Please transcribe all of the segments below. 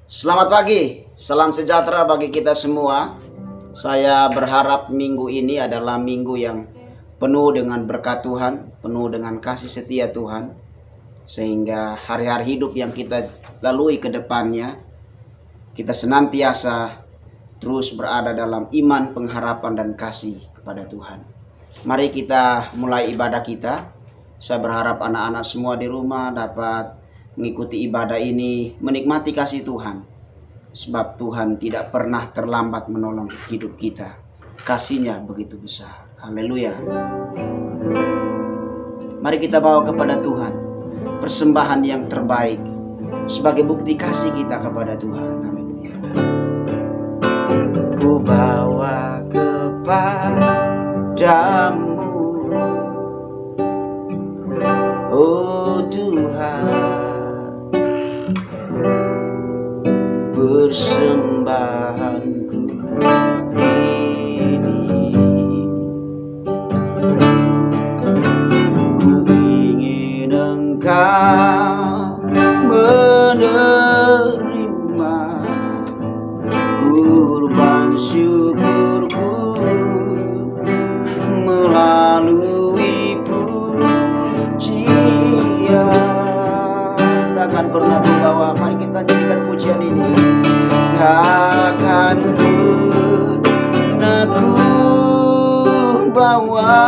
Selamat pagi, salam sejahtera bagi kita semua. Saya berharap minggu ini adalah minggu yang penuh dengan berkat Tuhan, penuh dengan kasih setia Tuhan, sehingga hari-hari hidup yang kita lalui ke depannya, kita senantiasa terus berada dalam iman, pengharapan, dan kasih kepada Tuhan. Mari kita mulai ibadah kita. Saya berharap anak-anak semua di rumah dapat mengikuti ibadah ini, menikmati kasih Tuhan. Sebab Tuhan tidak pernah terlambat menolong hidup kita. Kasih-Nya begitu besar. Haleluya. Mari kita bawa kepada Tuhan persembahan yang terbaik sebagai bukti kasih kita kepada Tuhan. Haleluya. Ku bawa kepadamu, oh Tuhan, persembahanku ini. Ku ingin Engkau menerima kurban syukurku melalui pujian. Takkan pernah terbawa. Mari kita nyanyikan pujian ini. Takkan pernah ku bawa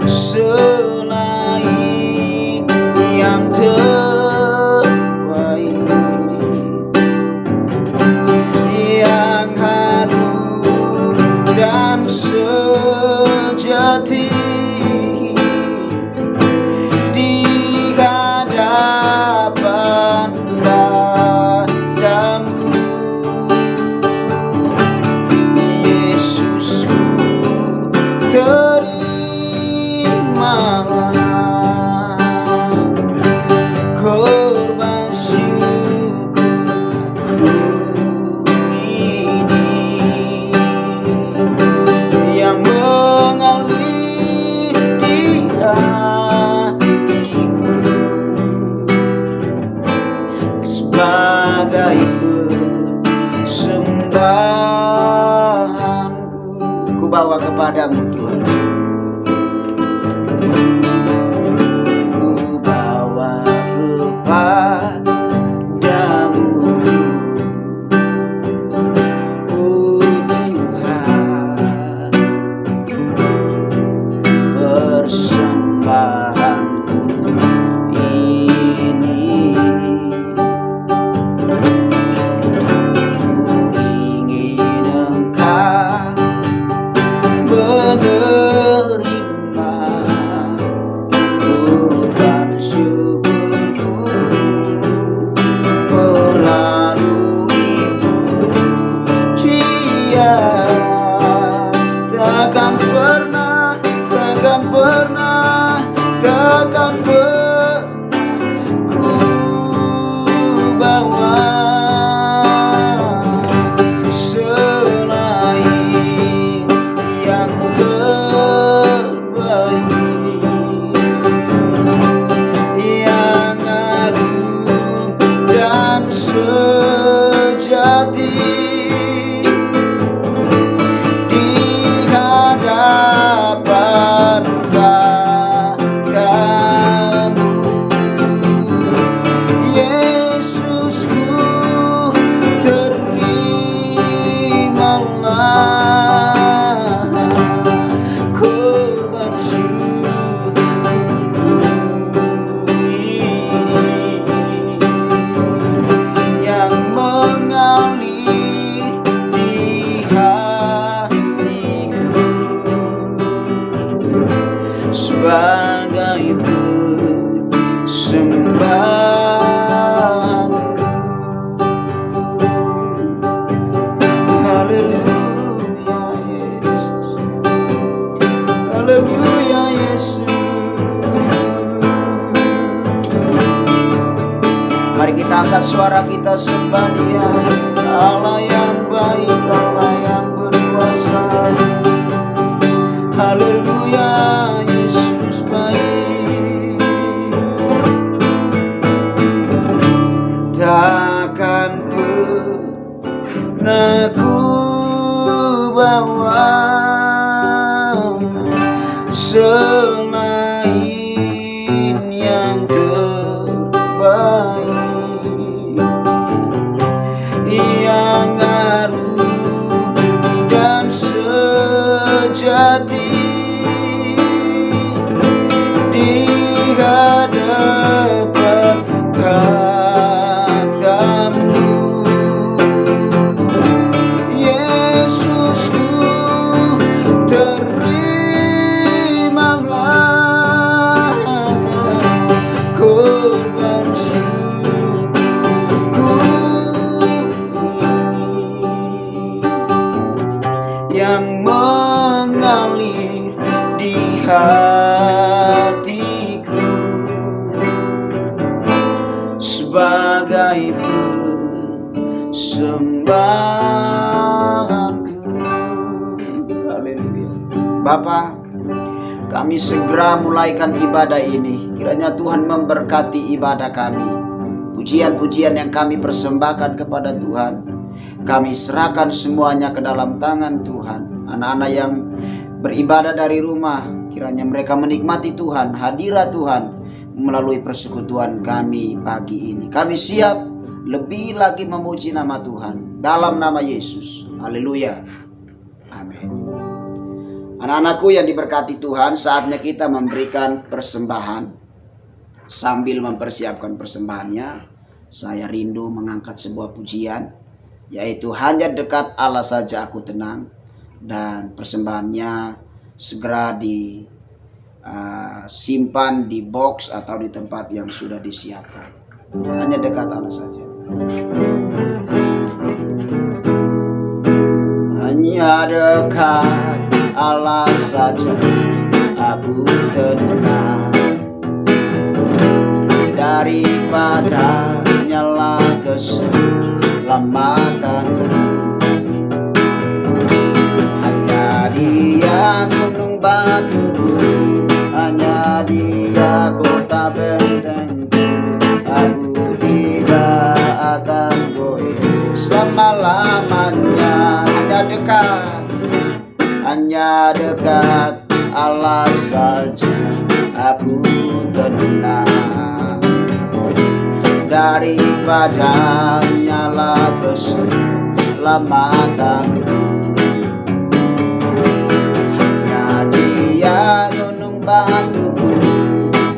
selain yang terbaik, yang harum dan sejati di hadapan padamu. Yesusku, terimalah korban syukurku ini yang mengalir di hatiku sebagai persembahanku. Ku bawa kepadamu Tuhan. Ku bawa kepadamu, oh Tuhan, persembahanku ini. Ku ingin Engkau menerima kurban syukurku melalui pujian. Takkan pernah, takkan pernah, takkan pernah ku bawa selain yang terbaik, yang agung dan sejati di hadapan padamu. Yesusku, terimalah korban syukurku ini yang mengalir di hatiku sebagai persembahanku. Haleluya Yesus, haleluya Yesus. Mari kita angkat suara kita sembah Dia, Allah yang baik, Allah yang berkuasa. Haleluya, Yesus baik. baik, yang arum dan sejati di hadapan katamu. Yesusku, terimalah korban syukurku ini yang mengalir di hatiku sebagai persembahanku. Haleluya. Bapa, kami segera mulaikan ibadah ini. Kiranya Tuhan memberkati ibadah kami. Pujian-pujian yang kami persembahkan kepada Tuhan, kami serahkan semuanya ke dalam tangan Tuhan. Anak-anak yang beribadah dari rumah, kiranya mereka menikmati Tuhan, hadirat Tuhan melalui persekutuan kami pagi ini. Kami siap lebih lagi memuji nama Tuhan dalam nama Yesus. Haleluya. Amin. Anak-anakku yang diberkati Tuhan, saatnya kita memberikan persembahan. Sambil mempersiapkan persembahannya, saya rindu mengangkat sebuah pujian, yaitu hanya dekat Allah saja aku tenang. Dan persembahannya segera disimpan di box atau di tempat yang sudah disiapkan. Hanya dekat Allah saja. Hanya dekat Allah saja aku tenang, daripada nyala keselamatanku. Hanya Dia gunung batuku, hanya Dia kota bentengku. Aku tidak akan goyah selama-lamanya. Hanya dekat Allah saja aku tenang, daripada nyala keselamatanku. Hanya Dia gunung batuku,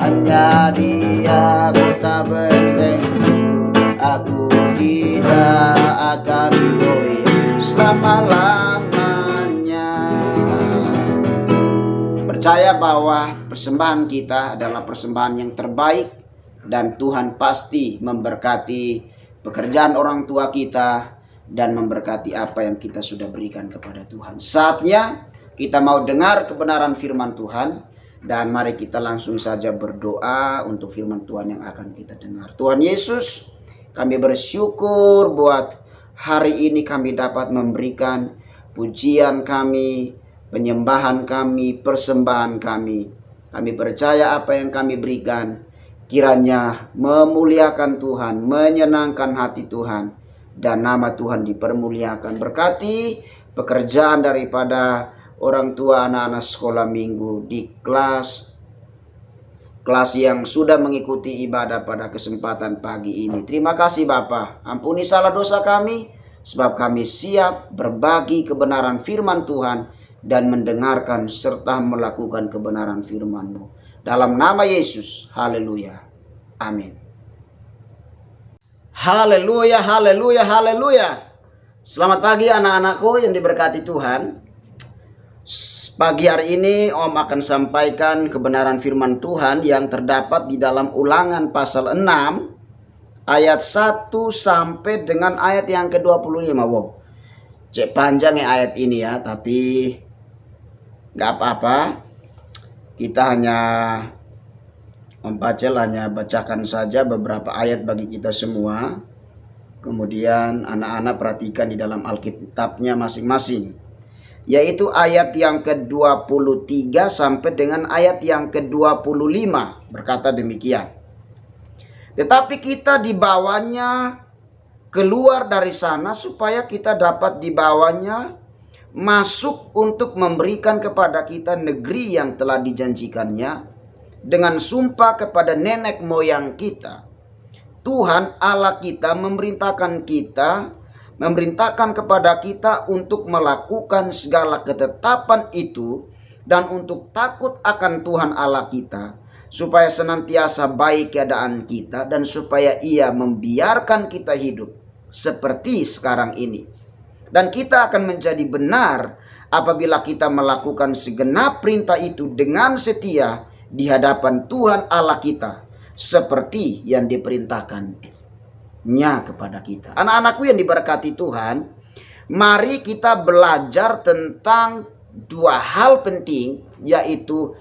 hanya Dia kota bentengku. Aku tidak akan goyah selama-lamanya. Percaya bahwa persembahan kita adalah persembahan yang terbaik, dan Tuhan pasti memberkati pekerjaan orang tua kita dan memberkati apa yang kita sudah berikan kepada Tuhan. Saatnya kita mau dengar kebenaran firman Tuhan, dan mari kita langsung saja berdoa untuk firman Tuhan yang akan kita dengar. Tuhan Yesus, kami bersyukur buat hari ini kami dapat memberikan pujian kami, penyembahan kami, persembahan kami. Kami percaya apa yang kami berikan kiranya memuliakan Tuhan, menyenangkan hati Tuhan, dan nama Tuhan dipermuliakan. Berkati pekerjaan daripada orang tua anak-anak sekolah minggu di kelas yang sudah mengikuti ibadah pada kesempatan pagi ini. Terima kasih Bapa. Ampuni salah dosa kami, sebab kami siap berbagi kebenaran firman Tuhan dan mendengarkan serta melakukan kebenaran firman-Mu. Dalam nama Yesus, haleluya. Amin. Haleluya, haleluya, haleluya. Selamat pagi anak-anakku yang diberkati Tuhan. Pagi hari ini Om akan sampaikan kebenaran firman Tuhan yang terdapat di dalam Ulangan pasal 6 ayat 1 sampai dengan ayat yang ke-25. Wow, cek panjang ya ayat ini ya, tapi gak apa-apa. Kita hanya bacakan saja beberapa ayat bagi kita semua. Kemudian anak-anak perhatikan di dalam Alkitabnya masing-masing, yaitu ayat yang ke-23 sampai dengan ayat yang ke-25. Berkata demikian: tetapi kita dibawanya keluar dari sana supaya kita dapat dibawanya masuk untuk memberikan kepada kita negeri yang telah dijanjikannya dengan sumpah kepada nenek moyang kita, Tuhan Allah kita memerintahkan kepada kita untuk melakukan segala ketetapan itu dan untuk takut akan Tuhan Allah kita, supaya senantiasa baik keadaan kita dan supaya Ia membiarkan kita hidup seperti sekarang ini. Dan kita akan menjadi benar apabila kita melakukan segenap perintah itu dengan setia di hadapan Tuhan Allah kita, seperti yang diperintahkannya kepada kita. Anak-anakku yang diberkati Tuhan, mari kita belajar tentang dua hal penting, yaitu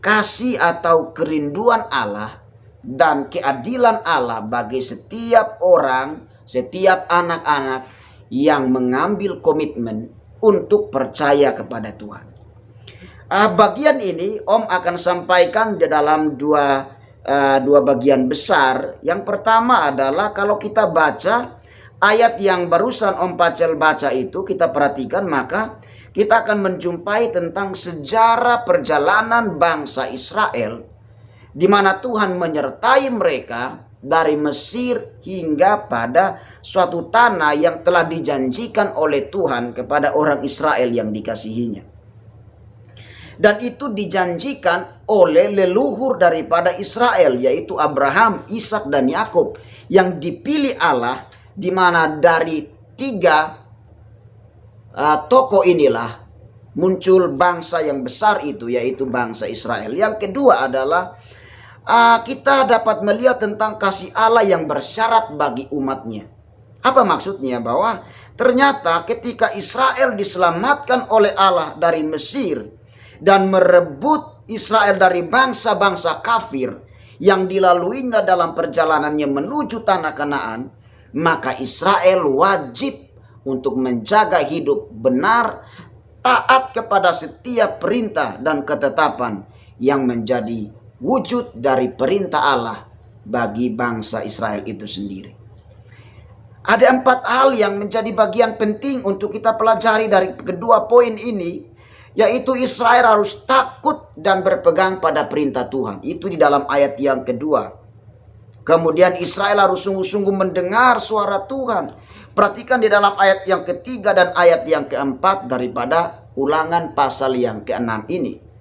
kasih atau kerinduan Allah dan keadilan Allah bagi setiap orang, setiap anak-anak yang mengambil komitmen untuk percaya kepada Tuhan. Bagian ini Om akan sampaikan di dalam dua bagian besar. Yang pertama adalah kalau kita baca ayat yang barusan Om Pacel baca itu, kita perhatikan, maka kita akan menjumpai tentang sejarah perjalanan bangsa Israel, di mana Tuhan menyertai mereka dari Mesir hingga pada suatu tanah yang telah dijanjikan oleh Tuhan kepada orang Israel yang dikasihinya. Dan itu dijanjikan oleh leluhur daripada Israel, yaitu Abraham, Ishak, dan Yakub, yang dipilih Allah, di mana dari tiga tokoh inilah muncul bangsa yang besar itu, yaitu bangsa Israel. Yang kedua adalah kita dapat melihat tentang kasih Allah yang bersyarat bagi umatnya. Apa maksudnya? Bahwa ternyata ketika Israel diselamatkan oleh Allah dari Mesir dan merebut Israel dari bangsa-bangsa kafir yang dilaluinya dalam perjalanannya menuju tanah Kanaan, maka Israel wajib untuk menjaga hidup benar, taat kepada setiap perintah dan ketetapan yang menjadi wujud dari perintah Allah bagi bangsa Israel itu sendiri. Ada 4 hal yang menjadi bagian penting untuk kita pelajari dari kedua poin ini, yaitu Israel harus takut dan berpegang pada perintah Tuhan. Itu di dalam ayat yang kedua. Kemudian Israel harus sungguh-sungguh mendengar suara Tuhan. Perhatikan di dalam ayat yang ketiga dan ayat yang keempat daripada Ulangan pasal yang ke-6 ini.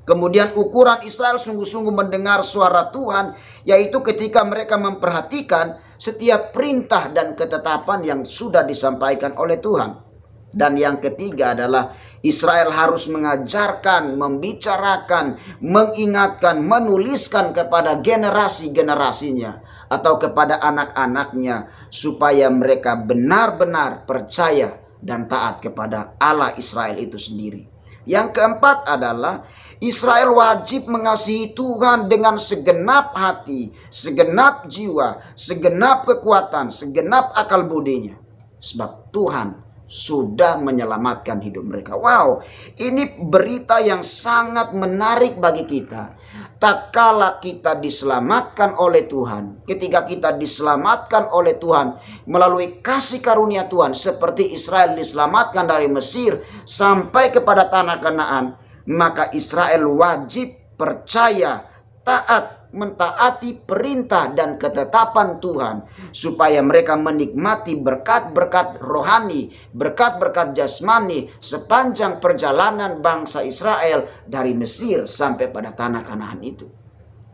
Kemudian ukuran Israel sungguh-sungguh mendengar suara Tuhan, yaitu ketika mereka memperhatikan setiap perintah dan ketetapan yang sudah disampaikan oleh Tuhan. Dan yang ketiga adalah Israel harus mengajarkan, membicarakan, mengingatkan, menuliskan kepada generasi-generasinya atau kepada anak-anaknya, supaya mereka benar-benar percaya dan taat kepada Allah Israel itu sendiri. Yang keempat adalah Israel wajib mengasihi Tuhan dengan segenap hati, segenap jiwa, segenap kekuatan, segenap akal budinya. Sebab Tuhan sudah menyelamatkan hidup mereka. Wow, ini berita yang sangat menarik bagi kita. Tatkala kita diselamatkan oleh Tuhan, ketika kita diselamatkan oleh Tuhan melalui kasih karunia Tuhan, seperti Israel diselamatkan dari Mesir sampai kepada tanah Kanaan, maka Israel wajib percaya, taat, mentaati perintah dan ketetapan Tuhan, supaya mereka menikmati berkat-berkat rohani, berkat-berkat jasmani sepanjang perjalanan bangsa Israel dari Mesir sampai pada tanah Kanaan itu.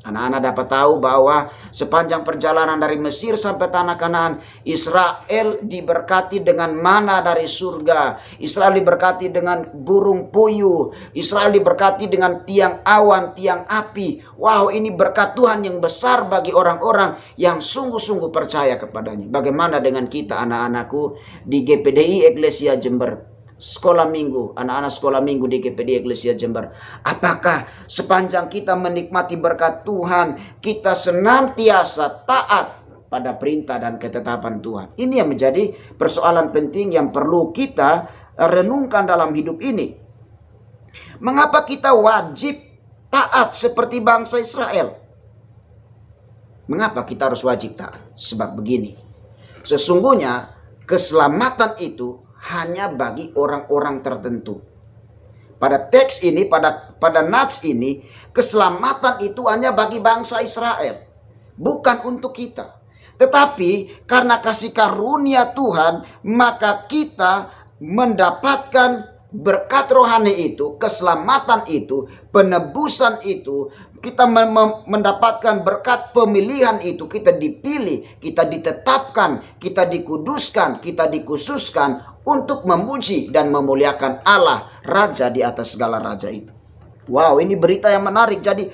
Anak-anak dapat tahu bahwa sepanjang perjalanan dari Mesir sampai tanah Kanaan, Israel diberkati dengan mana dari surga. Israel diberkati dengan burung puyuh. Israel diberkati dengan tiang awan, tiang api. Wow, ini berkat Tuhan yang besar bagi orang-orang yang sungguh-sungguh percaya kepadanya. Bagaimana dengan kita, anak-anakku, di GPDI Eklesia Jember? Sekolah minggu, anak-anak sekolah minggu di GPD Eklesia Jember. Apakah sepanjang kita menikmati berkat Tuhan, kita senantiasa taat pada perintah dan ketetapan Tuhan? Ini yang menjadi persoalan penting yang perlu kita renungkan dalam hidup ini. Mengapa kita wajib taat seperti bangsa Israel? Mengapa kita harus wajib taat? Sebab begini, sesungguhnya keselamatan itu hanya bagi orang-orang tertentu. Pada teks ini, pada nats ini, keselamatan itu hanya bagi bangsa Israel, bukan untuk kita. Tetapi karena kasih karunia Tuhan, maka kita mendapatkan berkat rohani itu, keselamatan itu, penebusan itu. Kita mendapatkan berkat pemilihan itu. Kita dipilih, kita ditetapkan, kita dikuduskan, kita dikhususkan untuk memuji dan memuliakan Allah, Raja di atas segala raja itu. Wow, ini berita yang menarik. Jadi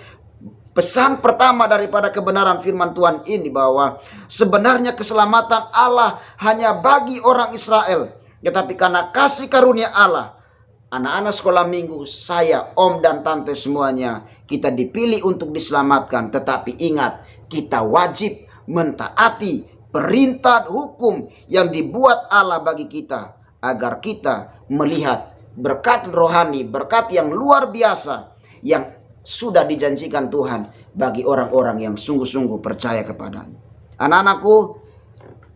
pesan pertama daripada kebenaran firman Tuhan ini bahwa sebenarnya keselamatan Allah hanya bagi orang Israel. Tetapi karena kasih karunia Allah, anak-anak sekolah minggu, saya, om dan tante semuanya, kita dipilih untuk diselamatkan. Tetapi ingat, kita wajib mentaati perintah hukum yang dibuat Allah bagi kita, agar kita melihat berkat rohani, berkat yang luar biasa yang sudah dijanjikan Tuhan bagi orang-orang yang sungguh-sungguh percaya kepadanya. Anak-anakku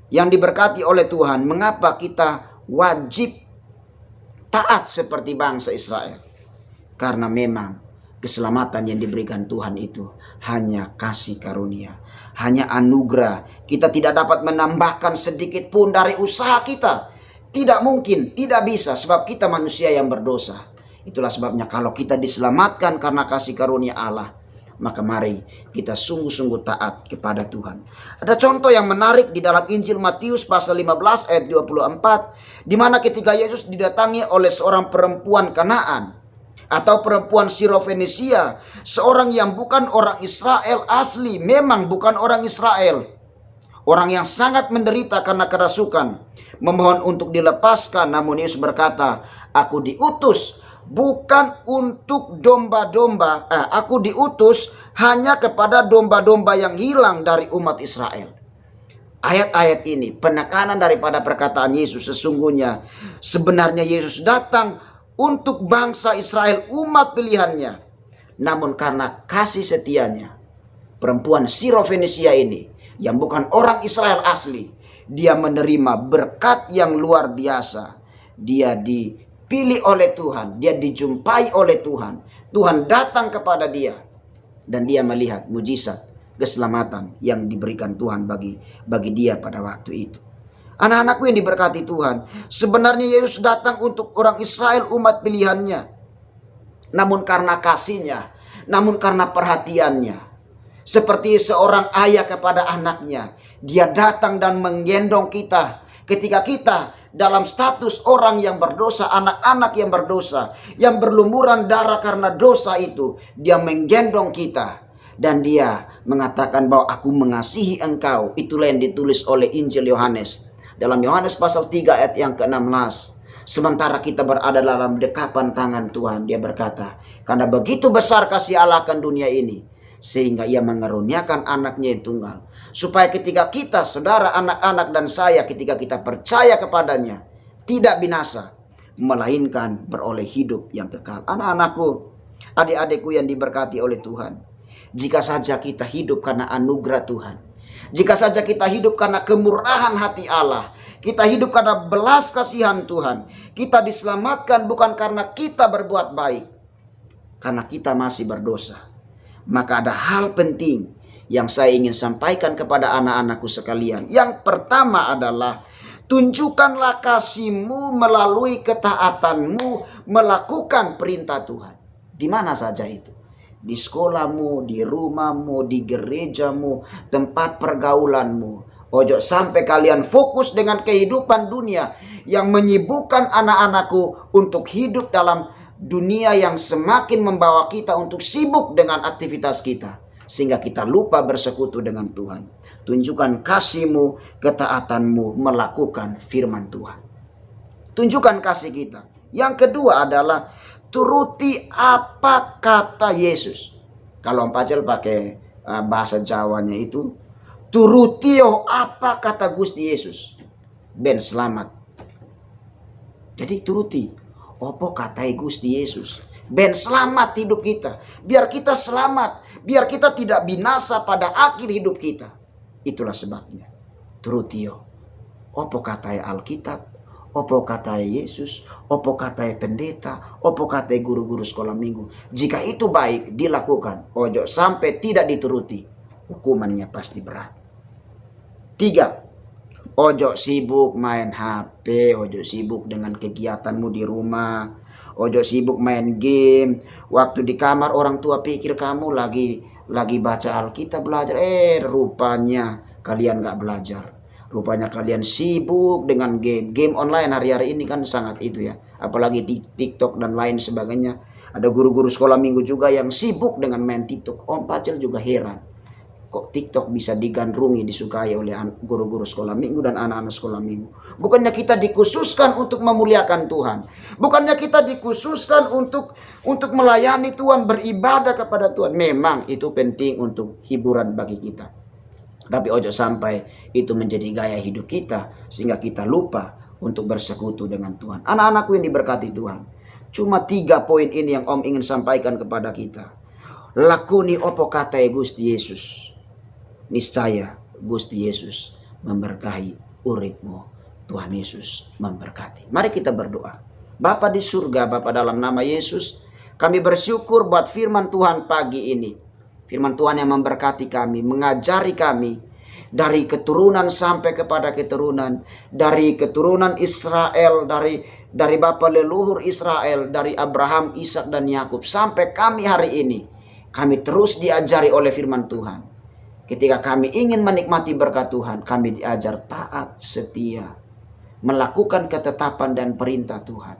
yang diberkati oleh Tuhan, mengapa kita wajib taat seperti bangsa Israel? Karena memang keselamatan yang diberikan Tuhan itu hanya kasih karunia, hanya anugerah. Kita tidak dapat menambahkan sedikit pun dari usaha kita. Tidak mungkin, tidak bisa, sebab kita manusia yang berdosa. Itulah sebabnya kalau kita diselamatkan karena kasih karunia Allah, maka mari kita sungguh-sungguh taat kepada Tuhan. Ada contoh yang menarik di dalam Injil Matius pasal 15 ayat 24, di mana ketika Yesus didatangi oleh seorang perempuan Kanaan atau perempuan Sirofenisia, seorang yang bukan orang Israel asli, memang bukan orang Israel, orang yang sangat menderita karena kerasukan, memohon untuk dilepaskan. Namun Yesus berkata, aku diutus bukan untuk domba-domba, aku diutus hanya kepada domba-domba yang hilang dari umat Israel. Ayat-ayat ini penekanan daripada perkataan Yesus, sesungguhnya sebenarnya Yesus datang untuk bangsa Israel, umat pilihannya. Namun karena kasih setianya, perempuan Sirofenisia ini yang bukan orang Israel asli, dia menerima berkat yang luar biasa. Dia dipilih oleh Tuhan, dia dijumpai oleh Tuhan. Tuhan datang kepada dia dan dia melihat mujizat keselamatan yang diberikan Tuhan bagi dia pada waktu itu. Anak-anakku yang diberkati Tuhan, sebenarnya Yesus datang untuk orang Israel, umat pilihannya. Namun karena kasihnya, namun karena perhatiannya, seperti seorang ayah kepada anaknya, dia datang dan menggendong kita. Ketika kita dalam status orang yang berdosa, anak-anak yang berdosa, yang berlumuran darah karena dosa itu, dia menggendong kita. Dan dia mengatakan bahwa aku mengasihi engkau. Itulah yang ditulis oleh Injil Yohanes. Dalam Yohanes pasal 3 ayat yang ke-16. Sementara kita berada dalam dekapan tangan Tuhan, dia berkata, karena begitu besar kasih Allah akan dunia ini, sehingga ia mengaruniakan anaknya yang tunggal, supaya ketika kita, saudara, anak-anak dan saya, ketika kita percaya kepadanya, tidak binasa, melainkan beroleh hidup yang kekal. Anak-anakku, adik-adikku yang diberkati oleh Tuhan, jika saja kita hidup karena anugerah Tuhan, jika saja kita hidup karena kemurahan hati Allah, kita hidup karena belas kasihan Tuhan, kita diselamatkan bukan karena kita berbuat baik, karena kita masih berdosa. Maka ada hal penting yang saya ingin sampaikan kepada anak-anakku sekalian. Yang pertama adalah, tunjukkanlah kasih-Mu melalui ketaatanmu melakukan perintah Tuhan. Di mana saja itu. Di sekolahmu, di rumahmu, di gerejamu, tempat pergaulanmu. Ojo sampai kalian fokus dengan kehidupan dunia yang menyibukkan anak-anakku untuk hidup dalam dunia yang semakin membawa kita untuk sibuk dengan aktivitas kita, sehingga kita lupa bersekutu dengan Tuhan. Tunjukkan kasih-Mu, ketaatanmu melakukan firman Tuhan. Tunjukkan kasih kita. Yang kedua adalah turuti apa kata Yesus. Kalau Om Pacel pakai bahasa Jawanya itu, turutio apa kata Gusti Yesus, ben selamat. Jadi turuti opo katai Gusti Yesus, ben selamat hidup kita. Biar kita selamat, biar kita tidak binasa pada akhir hidup kita. Itulah sebabnya turutio opo katai Alkitab, opo katai Yesus, opo katai pendeta, opo katai guru-guru sekolah minggu. Jika itu baik dilakukan, ojo sampai tidak dituruti, hukumannya pasti berat. 3, ojo sibuk main HP, ojo sibuk dengan kegiatanmu di rumah, ojo sibuk main game. Waktu di kamar orang tua pikir kamu lagi baca Alkitab belajar, rupanya kalian gak belajar. Rupanya kalian sibuk dengan game online hari-hari ini kan sangat itu ya. Apalagi di TikTok dan lain sebagainya. Ada guru-guru sekolah minggu juga yang sibuk dengan main TikTok. Om Pacel juga heran. Kok TikTok bisa digandrungi, disukai oleh guru-guru sekolah minggu dan anak-anak sekolah minggu. Bukannya kita dikhususkan untuk memuliakan Tuhan. Bukannya kita dikhususkan untuk melayani Tuhan, beribadah kepada Tuhan. Memang itu penting untuk hiburan bagi kita. Tapi ojo sampai itu menjadi gaya hidup kita sehingga kita lupa untuk bersekutu dengan Tuhan. Anak-anakku yang diberkati Tuhan. Cuma 3 poin ini yang Om ingin sampaikan kepada kita. Lakuni opo katai Gusti Yesus. Niscaya Gusti Yesus memberkahi uripmu. Tuhan Yesus memberkati. Mari kita berdoa. Bapa di surga, Bapa dalam nama Yesus, kami bersyukur buat firman Tuhan pagi ini. Firman Tuhan yang memberkati kami, mengajari kami dari keturunan sampai kepada keturunan, dari keturunan Israel, dari bapa leluhur Israel, dari Abraham, Ishak dan Yakub sampai kami hari ini. Kami terus diajari oleh firman Tuhan. Ketika kami ingin menikmati berkat Tuhan, kami diajar taat, setia, melakukan ketetapan dan perintah Tuhan.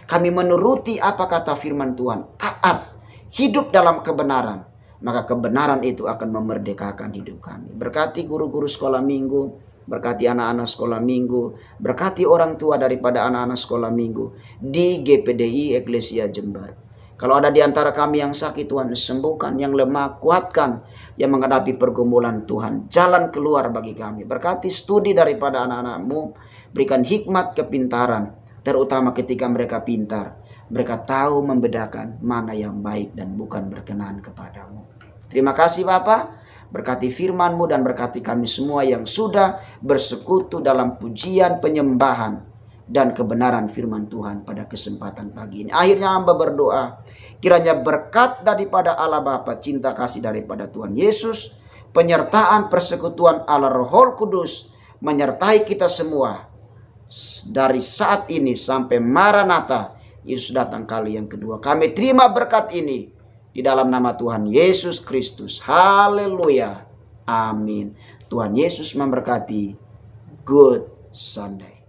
Kami menuruti apa kata firman Tuhan, taat, hidup dalam kebenaran. Maka kebenaran itu akan memerdekakan hidup kami. Berkati guru-guru sekolah minggu, berkati anak-anak sekolah minggu, berkati orang tua daripada anak-anak sekolah minggu di GPDI Eklesia Jember. Kalau ada di antara kami yang sakit, Tuhan sembuhkan, yang lemah kuatkan, yang menghadapi pergumulan Tuhan, jalan keluar bagi kami. Berkati studi daripada anak-anak-Mu, berikan hikmat kepintaran, terutama ketika mereka pintar. Mereka tahu membedakan mana yang baik dan bukan berkenan kepadamu. Terima kasih Bapa, berkati firman-Mu dan berkati kami semua yang sudah bersekutu dalam pujian, penyembahan, dan kebenaran firman Tuhan pada kesempatan pagi ini. Akhirnya hamba berdoa, kiranya berkat daripada Allah Bapa, cinta kasih daripada Tuhan Yesus, penyertaan persekutuan Allah Roh Kudus, menyertai kita semua dari saat ini sampai Maranatha, Yesus datang kali yang kedua. Kami terima berkat ini di dalam nama Tuhan Yesus Kristus. Haleluya. Amin. Tuhan Yesus memberkati. Good Sunday.